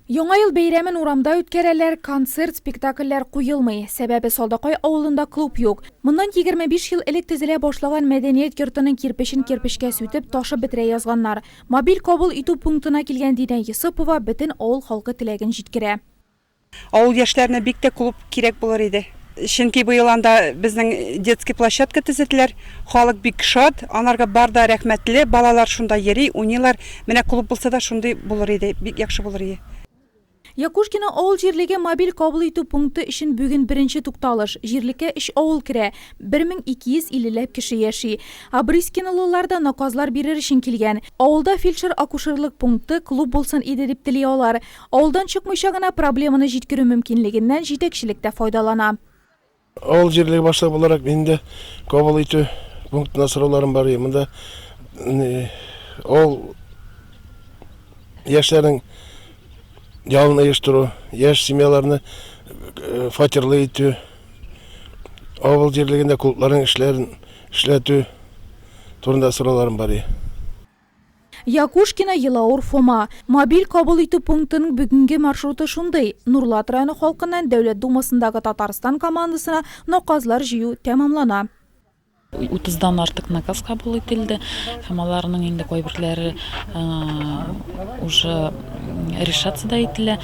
Яңа ел бәйрәмен урамда үткәрәләр, концерт, спектакльләр куелмый. Сәбәбе Салдакай авылында клуб юк. Моннан 25 ел элек төзелә башлаган мәдәният йортының кирпечен кирпечкә сүтеп, ташып бетерә язганнар. Мобиль кабул итү пунктына килгән Динә Йосыпова бөтен авыл халкы теләген җиткерә. Авыл яшьләренә бик тә клуб кирәк булыр иде. Чөнки быел анда безнең детский площадка төзетләр. Халык бик шат, анарга бар да рәхмәтле, балалар шунда йөри, уйныйлар. Менә клуб булса да шундый булыр иде, бик яхшы булыр иде. Якушкина авыл җирлеге мобиль кабул итү пункты өчен бүген беренче тукталыш. Җирлеккә 3 авыл керә, 1250 кеше яши. Абрискинлыларда наказлар бирер өчен килгән. Авылда фельдшер-акушерлык пункты клуб булсын иде дип тели алар. Авылдан чыкмыйча гына проблеманы җиткерү мөмкинлегеннән җитәкчелектә файдалана. Авыл җирлеге башлыгы буларак миндә кабул итү пунктына сорауларым бар. Монда авыл яшьләрнең ялын оештыру, яшь семьяларны фатирлы итү, авыл җирлегендә клубларның эшләрен эшләтү турында сорауларым бар. Якушкина Елаур Фома. Мобиль кабул итү пунктының бүгенге маршруты шундый. Нурлат районы халкыннан Дәүләт Думасындагы Татарстан командасына наказлар җыю тәмамлана. 30-дан артык наказ кабул ителде. Һәм аларның инде кайберләре уже решация ителә.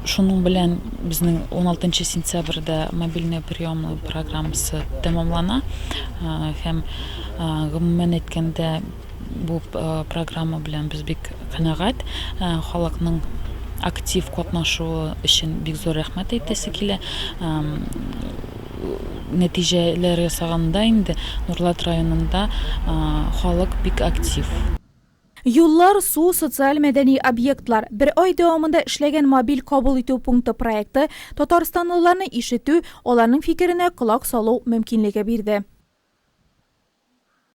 Шуның белән безнең 16 сентябрьдә мобильный приемный программасы тәмамлана. Һәм гомумән әйткәндә бу программа белән без бик канәгать. Халыкның актив катнашуы өчен бик зур рәхмәт әйтәсе килә. Нәтиҗәләр ясаганда инде Нурлат районында халык бик актив. Юллар, су, социаль мәдәни объектлар. Бер ай дәвамында эшләгән мобиль кабул итү пункты проекты Татарстанлыларны ишетү, аларның фикеренә колак салу мөмкинлеге бирде.